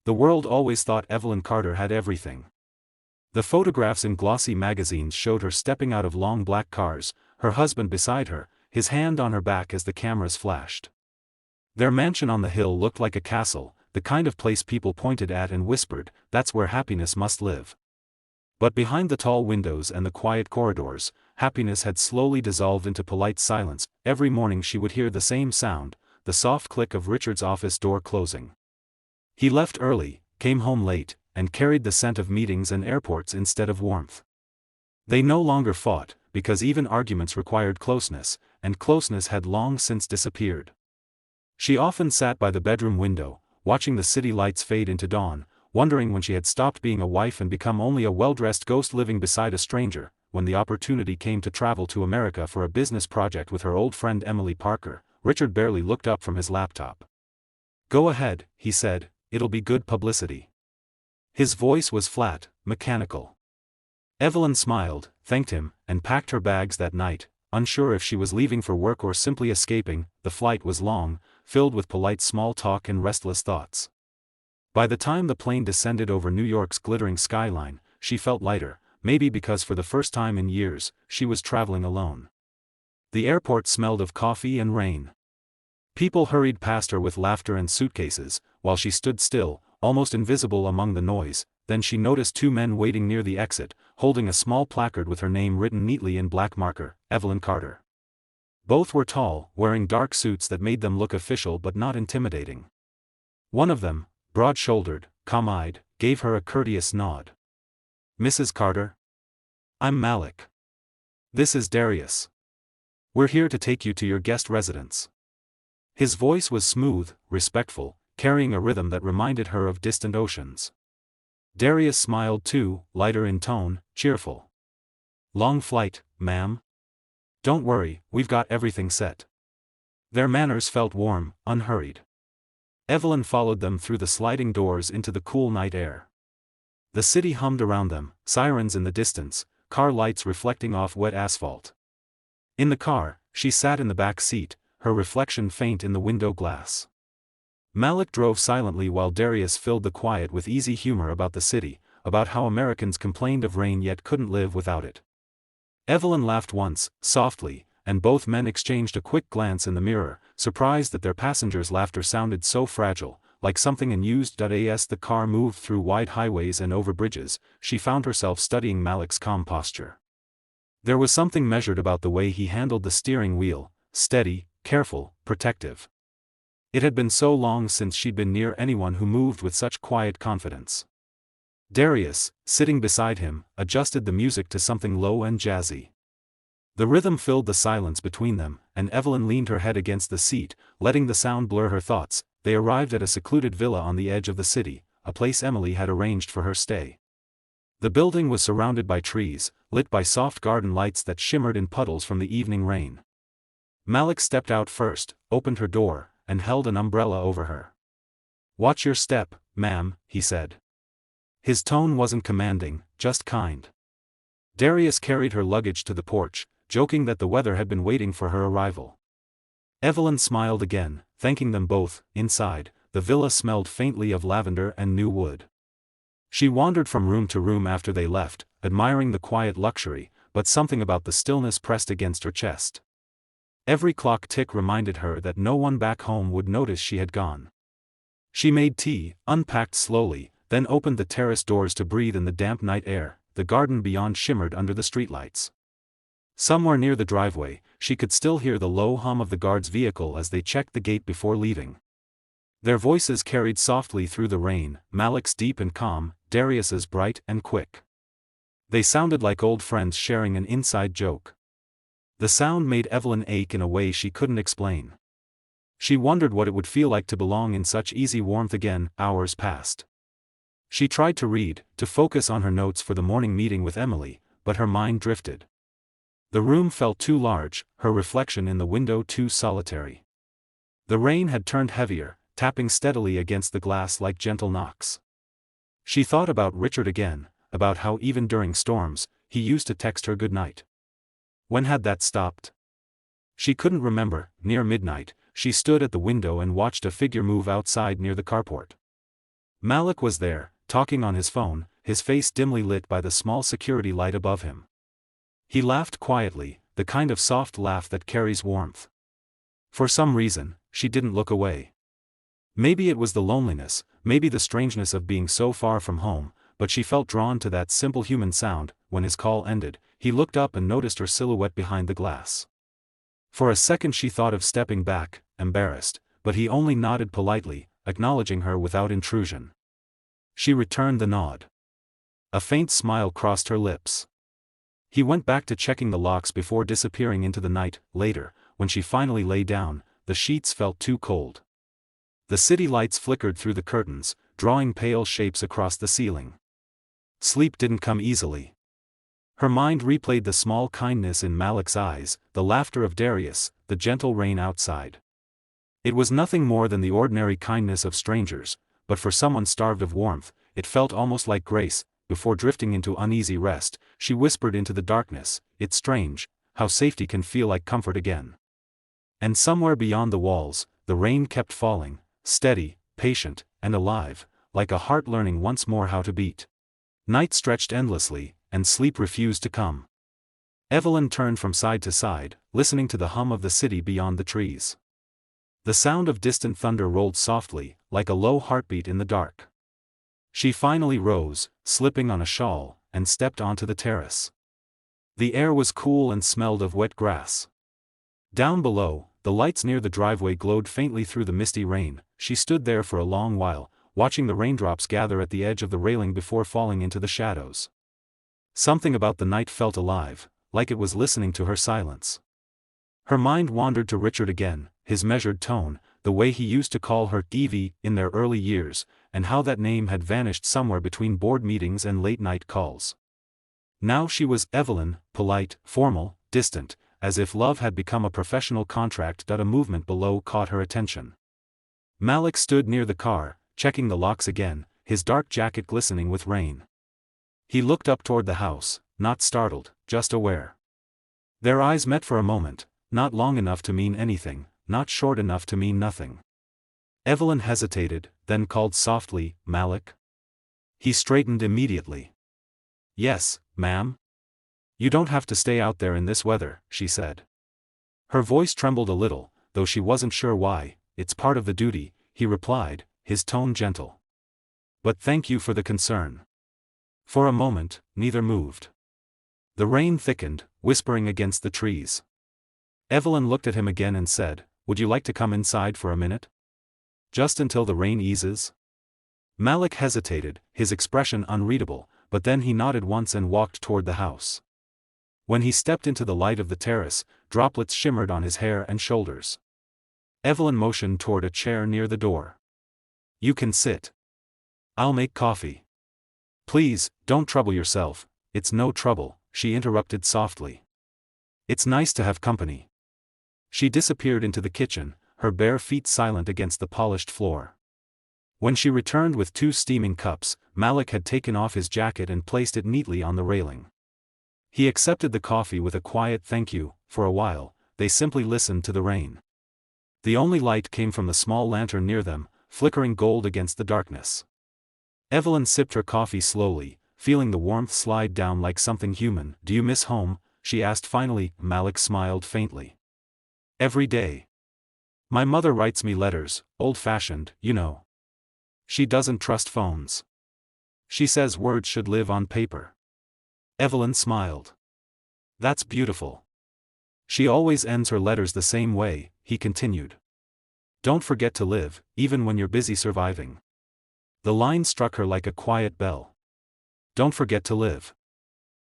The world always thought Evelyn Carter had everything. The photographs in glossy magazines showed her stepping out of long black cars, her husband beside her, his hand on her back as the cameras flashed. Their mansion on the hill looked like a castle, the kind of place people pointed at and whispered, "That's where happiness must live." But behind the tall windows and the quiet corridors, happiness had slowly dissolved into polite silence. Every morning she would hear the same sound, the soft click of Richard's office door closing. He left early, came home late, and carried the scent of meetings and airports instead of warmth. They no longer fought, because even arguments required closeness, and closeness had long since disappeared. She often sat by the bedroom window, watching the city lights fade into dawn, wondering when she had stopped being a wife and become only a well-dressed ghost living beside a stranger. When the opportunity came to travel to America for a business project with her old friend Emily Parker, Richard barely looked up from his laptop. "Go ahead," he said, "it'll be good publicity." His voice was flat, mechanical. Evelyn smiled, thanked him, and packed her bags that night, unsure if she was leaving for work or simply escaping. The flight was long, filled with polite small talk and restless thoughts. By the time the plane descended over New York's glittering skyline, she felt lighter, maybe because for the first time in years, she was traveling alone. The airport smelled of coffee and rain. People hurried past her with laughter and suitcases, while she stood still, almost invisible among the noise. Then she noticed two men waiting near the exit, holding a small placard with her name written neatly in black marker, Evelyn Carter. Both were tall, wearing dark suits that made them look official but not intimidating. One of them, broad-shouldered, calm-eyed, gave her a courteous nod. "Mrs. Carter? I'm Malik. This is Darius. We're here to take you to your guest residence." His voice was smooth, respectful, carrying a rhythm that reminded her of distant oceans. Darius smiled too, lighter in tone, cheerful. "Long flight, ma'am?" "Don't worry, we've got everything set." Their manners felt warm, unhurried. Evelyn followed them through the sliding doors into the cool night air. The city hummed around them, sirens in the distance, car lights reflecting off wet asphalt. In the car, she sat in the back seat, her reflection faint in the window glass. Malik drove silently while Darius filled the quiet with easy humor about the city, about how Americans complained of rain yet couldn't live without it. Evelyn laughed once, softly, and both men exchanged a quick glance in the mirror, surprised that their passengers' laughter sounded so fragile, like something unused. As the car moved through wide highways and over bridges, she found herself studying Malik's calm posture. There was something measured about the way he handled the steering wheel, steady, careful, protective. It had been so long since she'd been near anyone who moved with such quiet confidence. Darius, sitting beside him, adjusted the music to something low and jazzy. The rhythm filled the silence between them, and Evelyn leaned her head against the seat, letting the sound blur her thoughts. They arrived at a secluded villa on the edge of the city, a place Emily had arranged for her stay. The building was surrounded by trees, lit by soft garden lights that shimmered in puddles from the evening rain. Malik stepped out first, opened her door, and held an umbrella over her. "Watch your step, ma'am," he said. His tone wasn't commanding, just kind. Darius carried her luggage to the porch, joking that the weather had been waiting for her arrival. Evelyn smiled again, thanking them both. Inside, the villa smelled faintly of lavender and new wood. She wandered from room to room after they left, admiring the quiet luxury, but something about the stillness pressed against her chest. Every clock tick reminded her that no one back home would notice she had gone. She made tea, unpacked slowly, then opened the terrace doors to breathe in the damp night air. The garden beyond shimmered under the streetlights. Somewhere near the driveway, she could still hear the low hum of the guard's vehicle as they checked the gate before leaving. Their voices carried softly through the rain, Malik's deep and calm, Darius's bright and quick. They sounded like old friends sharing an inside joke. The sound made Evelyn ache in a way she couldn't explain. She wondered what it would feel like to belong in such easy warmth again. Hours passed. She tried to read, to focus on her notes for the morning meeting with Emily, but her mind drifted. The room felt too large, her reflection in the window too solitary. The rain had turned heavier, tapping steadily against the glass like gentle knocks. She thought about Richard again, about how even during storms, he used to text her good night. When had that stopped? She couldn't remember. Near midnight, she stood at the window and watched a figure move outside near the carport. Malik was there, talking on his phone, his face dimly lit by the small security light above him. He laughed quietly, the kind of soft laugh that carries warmth. For some reason, she didn't look away. Maybe it was the loneliness, maybe the strangeness of being so far from home, but she felt drawn to that simple human sound. When his call ended, he looked up and noticed her silhouette behind the glass. For a second she thought of stepping back, embarrassed, but he only nodded politely, acknowledging her without intrusion. She returned the nod. A faint smile crossed her lips. He went back to checking the locks before disappearing into the night. Later, when she finally lay down, the sheets felt too cold. The city lights flickered through the curtains, drawing pale shapes across the ceiling. Sleep didn't come easily. Her mind replayed the small kindness in Malik's eyes, the laughter of Darius, the gentle rain outside. It was nothing more than the ordinary kindness of strangers, but for someone starved of warmth, it felt almost like grace. Before drifting into uneasy rest, she whispered into the darkness, "It's strange, how safety can feel like comfort again." And somewhere beyond the walls, the rain kept falling, steady, patient, and alive, like a heart learning once more how to beat. Night stretched endlessly, and sleep refused to come. Evelyn turned from side to side, listening to the hum of the city beyond the trees. The sound of distant thunder rolled softly, like a low heartbeat in the dark. She finally rose, slipping on a shawl, and stepped onto the terrace. The air was cool and smelled of wet grass. Down below, the lights near the driveway glowed faintly through the misty rain. She stood there for a long while, watching the raindrops gather at the edge of the railing before falling into the shadows. Something about the night felt alive, like it was listening to her silence. Her mind wandered to Richard again, his measured tone, the way he used to call her Evie in their early years, and how that name had vanished somewhere between board meetings and late-night calls. Now she was Evelyn, polite, formal, distant, as if love had become a professional contract. A movement below caught her attention. Malik stood near the car, checking the locks again, his dark jacket glistening with rain. He looked up toward the house, not startled, just aware. Their eyes met for a moment, not long enough to mean anything, not short enough to mean nothing. Evelyn hesitated, then called softly, "Malik?" He straightened immediately. "Yes, ma'am?" "You don't have to stay out there in this weather," she said. Her voice trembled a little, though she wasn't sure why. "It's part of the duty," he replied, his tone gentle. "But thank you for the concern." For a moment, neither moved. The rain thickened, whispering against the trees. Evelyn looked at him again and said, "Would you like to come inside for a minute? Just until the rain eases?" Malik hesitated, his expression unreadable, but then he nodded once and walked toward the house. When he stepped into the light of the terrace, droplets shimmered on his hair and shoulders. Evelyn motioned toward a chair near the door. "You can sit. I'll make coffee." "Please, don't trouble yourself." "It's no trouble," she interrupted softly. "It's nice to have company." She disappeared into the kitchen, her bare feet silent against the polished floor. When she returned with 2 steaming cups, Malik had taken off his jacket and placed it neatly on the railing. He accepted the coffee with a quiet thank you. For a while, they simply listened to the rain. The only light came from the small lantern near them, flickering gold against the darkness. Evelyn sipped her coffee slowly, feeling the warmth slide down like something human. "Do you miss home?" she asked finally. Malik smiled faintly. "Every day. My mother writes me letters, old-fashioned, you know. She doesn't trust phones. She says words should live on paper." Evelyn smiled. "That's beautiful." "She always ends her letters the same way," he continued. "Don't forget to live, even when you're busy surviving." The line struck her like a quiet bell. Don't forget to live.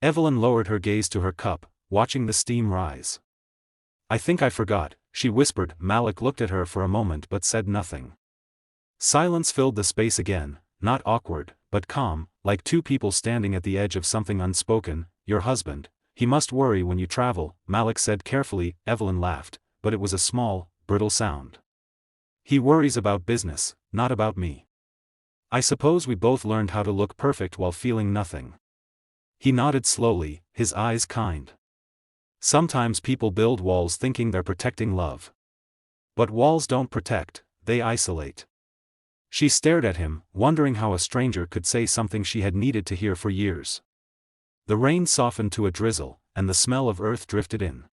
Evelyn lowered her gaze to her cup, watching the steam rise. "I think I forgot," she whispered. Malik looked at her for a moment but said nothing. Silence filled the space again, not awkward, but calm, like 2 people standing at the edge of something unspoken. "Your husband, he must worry when you travel," Malik said carefully. Evelyn laughed, but it was a small, brittle sound. "He worries about business, not about me. I suppose we both learned how to look perfect while feeling nothing." He nodded slowly, his eyes kind. "Sometimes people build walls thinking they're protecting love. But walls don't protect, they isolate." She stared at him, wondering how a stranger could say something she had needed to hear for years. The rain softened to a drizzle, and the smell of earth drifted in.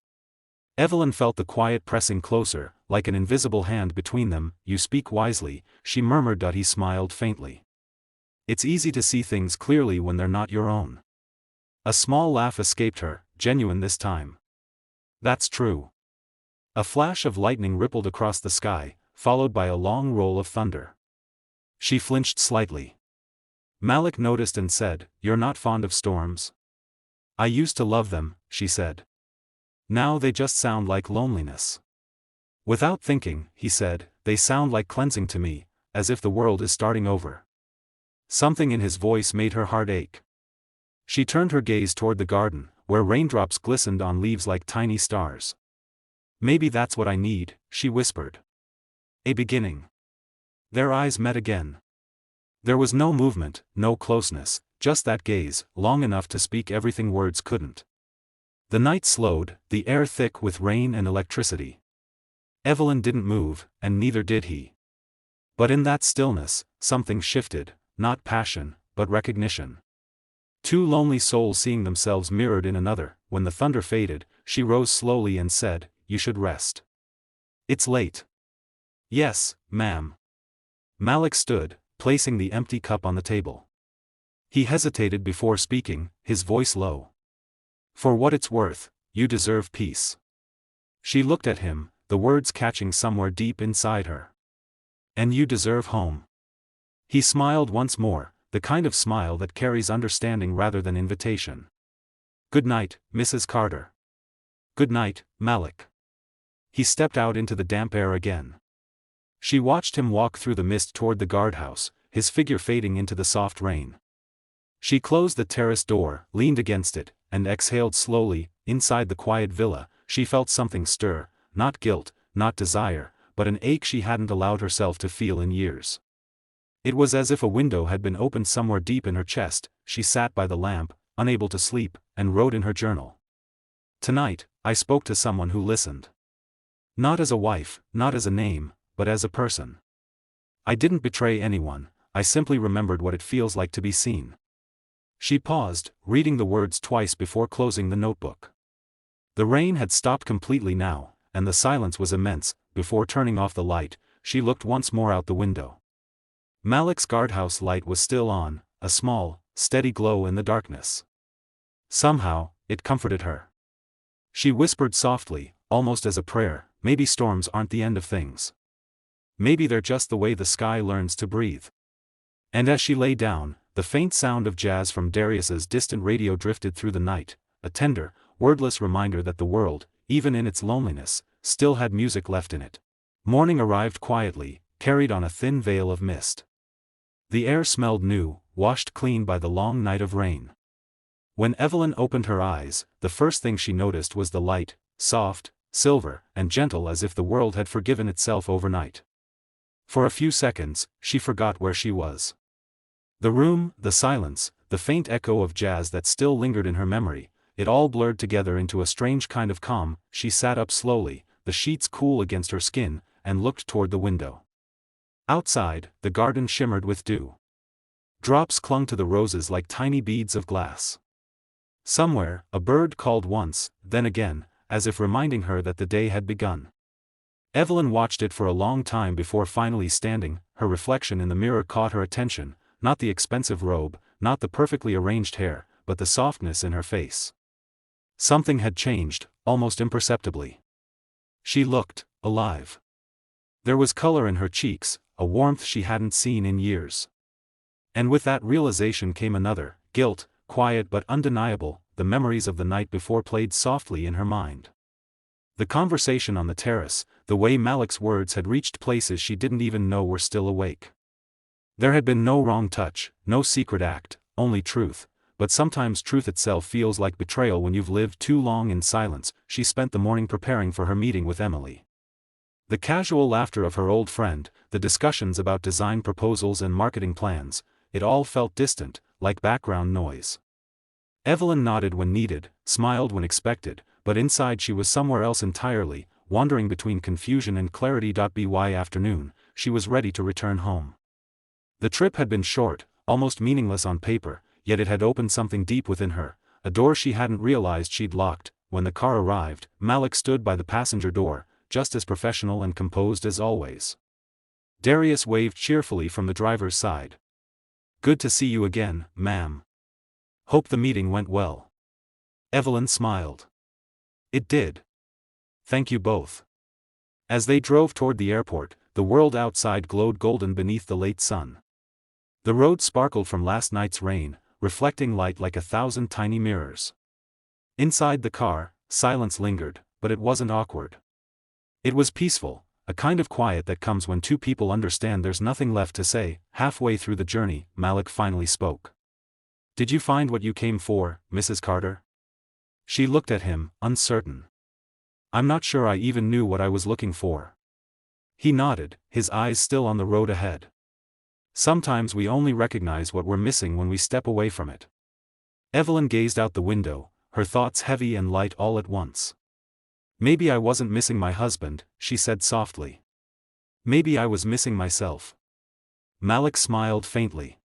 Evelyn felt the quiet pressing closer, like an invisible hand between them. "You speak wisely," she murmured. He smiled faintly. "It's easy to see things clearly when they're not your own." A small laugh escaped her, genuine this time. "That's true." A flash of lightning rippled across the sky, followed by a long roll of thunder. She flinched slightly. Malik noticed and said, "You're not fond of storms?" "I used to love them," she said. "Now they just sound like loneliness." Without thinking, he said, "They sound like cleansing to me, as if the world is starting over." Something in his voice made her heart ache. She turned her gaze toward the garden, where raindrops glistened on leaves like tiny stars. "Maybe that's what I need," she whispered. "A beginning." Their eyes met again. There was no movement, no closeness, just that gaze, long enough to speak everything words couldn't. The night slowed, the air thick with rain and electricity. Evelyn didn't move, and neither did he. But in that stillness, something shifted, not passion, but recognition. Two lonely souls seeing themselves mirrored in another. When the thunder faded, she rose slowly and said, "You should rest." "It's late." "Yes, ma'am." Malik stood, placing the empty cup on the table. He hesitated before speaking, his voice low. "For what it's worth, you deserve peace." She looked at him, the words catching somewhere deep inside her. "And you deserve home." He smiled once more, the kind of smile that carries understanding rather than invitation. "Good night, Mrs. Carter." "Good night, Malik." He stepped out into the damp air again. She watched him walk through the mist toward the guardhouse, his figure fading into the soft rain. She closed the terrace door, leaned against it, and exhaled slowly. Inside the quiet villa, she felt something stir, not guilt, not desire, but an ache she hadn't allowed herself to feel in years. It was as if a window had been opened somewhere deep in her chest. She sat by the lamp, unable to sleep, and wrote in her journal. "Tonight, I spoke to someone who listened. Not as a wife, not as a name, but as a person. I didn't betray anyone, I simply remembered what it feels like to be seen." She paused, reading the words twice before closing the notebook. The rain had stopped completely now, and the silence was immense. Before turning off the light, she looked once more out the window. Malik's guardhouse light was still on, a small, steady glow in the darkness. Somehow, it comforted her. She whispered softly, almost as a prayer, "Maybe storms aren't the end of things. Maybe they're just the way the sky learns to breathe." And as she lay down, the faint sound of jazz from Darius's distant radio drifted through the night, a tender, wordless reminder that the world, even in its loneliness, still had music left in it. Morning arrived quietly, carried on a thin veil of mist. The air smelled new, washed clean by the long night of rain. When Evelyn opened her eyes, the first thing she noticed was the light, soft, silver, and gentle as if the world had forgiven itself overnight. For a few seconds, she forgot where she was. The room, the silence, the faint echo of jazz that still lingered in her memory, it all blurred together into a strange kind of calm. She sat up slowly, the sheets cool against her skin, and looked toward the window. Outside, the garden shimmered with dew. Drops clung to the roses like tiny beads of glass. Somewhere, a bird called once, then again, as if reminding her that the day had begun. Evelyn watched it for a long time before finally standing. Her reflection in the mirror caught her attention, not the expensive robe, not the perfectly arranged hair, but the softness in her face. Something had changed, almost imperceptibly. She looked alive. There was color in her cheeks, a warmth she hadn't seen in years. And with that realization came another, guilt, quiet but undeniable. The memories of the night before played softly in her mind. The conversation on the terrace, the way Malik's words had reached places she didn't even know were still awake. There had been no wrong touch, no secret act, only truth, but sometimes truth itself feels like betrayal when you've lived too long in silence. She spent the morning preparing for her meeting with Emily. The casual laughter of her old friend, the discussions about design proposals and marketing plans, it all felt distant, like background noise. Evelyn nodded when needed, smiled when expected, but inside she was somewhere else entirely, wandering between confusion and clarity. By afternoon, she was ready to return home. The trip had been short, almost meaningless on paper, yet it had opened something deep within her, a door she hadn't realized she'd locked. When the car arrived, Malik stood by the passenger door, just as professional and composed as always. Darius waved cheerfully from the driver's side. "Good to see you again, ma'am. Hope the meeting went well." Evelyn smiled. "It did. Thank you both." As they drove toward the airport, the world outside glowed golden beneath the late sun. The road sparkled from last night's rain, reflecting light like 1,000 tiny mirrors. Inside the car, silence lingered, but it wasn't awkward. It was peaceful, a kind of quiet that comes when two people understand there's nothing left to say. Halfway through the journey, Malik finally spoke. "Did you find what you came for, Mrs. Carter?" She looked at him, uncertain. "I'm not sure I even knew what I was looking for." He nodded, his eyes still on the road ahead. "Sometimes we only recognize what we're missing when we step away from it." Evelyn gazed out the window, her thoughts heavy and light all at once. "Maybe I wasn't missing my husband," she said softly. "Maybe I was missing myself." Malik smiled faintly.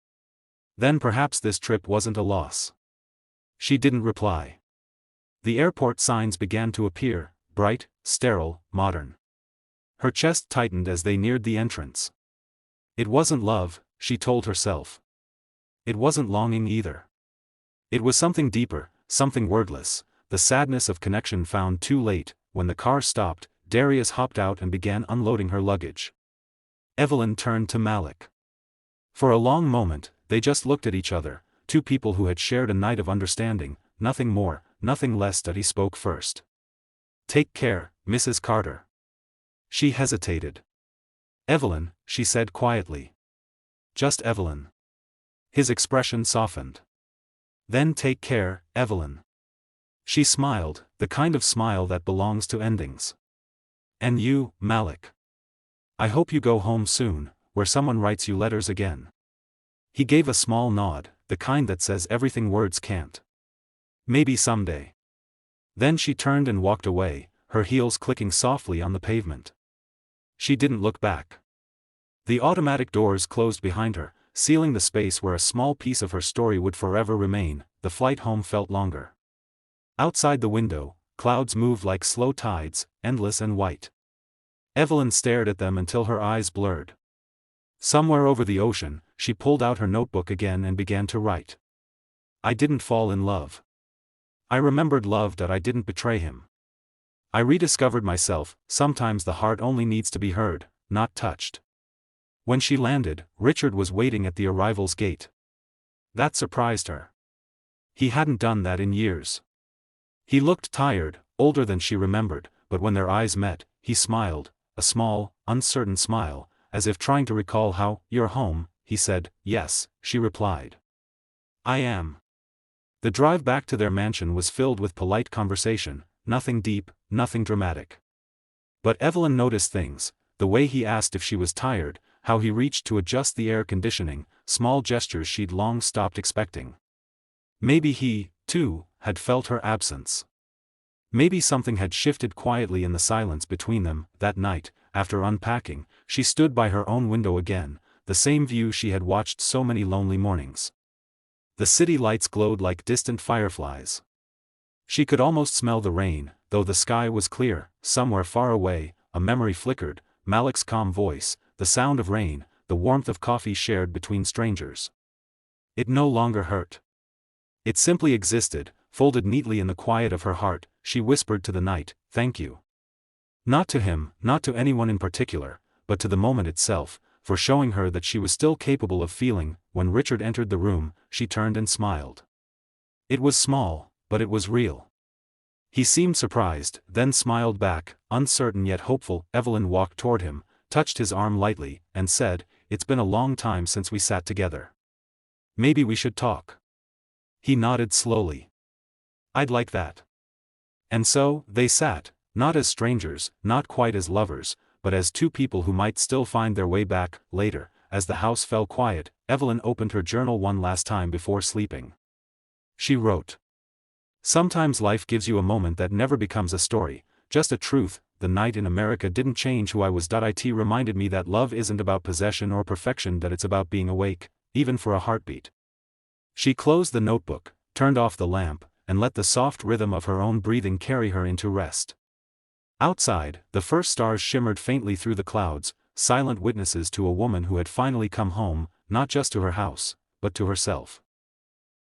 "Then perhaps this trip wasn't a loss." She didn't reply. The airport signs began to appear, bright, sterile, modern. Her chest tightened as they neared the entrance. It wasn't love, she told herself. It wasn't longing either. It was something deeper, something wordless, the sadness of connection found too late. When the car stopped, Darius hopped out and began unloading her luggage. Evelyn turned to Malik. For a long moment, they just looked at each other, two people who had shared a night of understanding, nothing more, nothing less. That he spoke first. "Take care, Mrs. Carter." She hesitated. "Evelyn," she said quietly. "Just Evelyn." His expression softened. "Then take care, Evelyn." She smiled, the kind of smile that belongs to endings. "And you, Malik. I hope you go home soon, where someone writes you letters again." He gave a small nod, the kind that says everything words can't. "Maybe someday." Then she turned and walked away, her heels clicking softly on the pavement. She didn't look back. The automatic doors closed behind her, sealing the space where a small piece of her story would forever remain. The flight home felt longer. Outside the window, clouds moved like slow tides, endless and white. Evelyn stared at them until her eyes blurred. Somewhere over the ocean, she pulled out her notebook again and began to write. "I didn't fall in love. I remembered love that I didn't betray him. I rediscovered myself. Sometimes the heart only needs to be heard, not touched." When she landed, Richard was waiting at the arrival's gate. That surprised her. He hadn't done that in years. He looked tired, older than she remembered, but when their eyes met, he smiled, a small, uncertain smile, as if trying to recall how. "You're home," he said. "Yes," she replied. "I am." The drive back to their mansion was filled with polite conversation, nothing deep, nothing dramatic. But Evelyn noticed things, the way he asked if she was tired, how he reached to adjust the air conditioning, small gestures she'd long stopped expecting. Maybe he, too, had felt her absence. Maybe something had shifted quietly in the silence between them. That night, after unpacking, she stood by her own window again, the same view she had watched so many lonely mornings. The city lights glowed like distant fireflies. She could almost smell the rain, though the sky was clear. Somewhere far away, a memory flickered, Malik's calm voice, the sound of rain, the warmth of coffee shared between strangers. It no longer hurt. It simply existed, folded neatly in the quiet of her heart. She whispered to the night, "Thank you." Not to him, not to anyone in particular, but to the moment itself, for showing her that she was still capable of feeling. When Richard entered the room, she turned and smiled. It was small, but it was real. He seemed surprised, then smiled back, uncertain yet hopeful. Evelyn walked toward him, touched his arm lightly, and said, "It's been a long time since we sat together. Maybe we should talk." He nodded slowly. "I'd like that." And so, they sat, not as strangers, not quite as lovers, but as two people who might still find their way back. Later, as the house fell quiet, Evelyn opened her journal one last time before sleeping. She wrote, "Sometimes life gives you a moment that never becomes a story, just a truth the night in America didn't change who I was. It reminded me that love isn't about possession or perfection, that it's about being awake, even for a heartbeat. She closed the notebook, turned off the lamp, and let the soft rhythm of her own breathing carry her into rest. Outside, the first stars shimmered faintly through the clouds, silent witnesses to a woman who had finally come home, not just to her house, but to herself.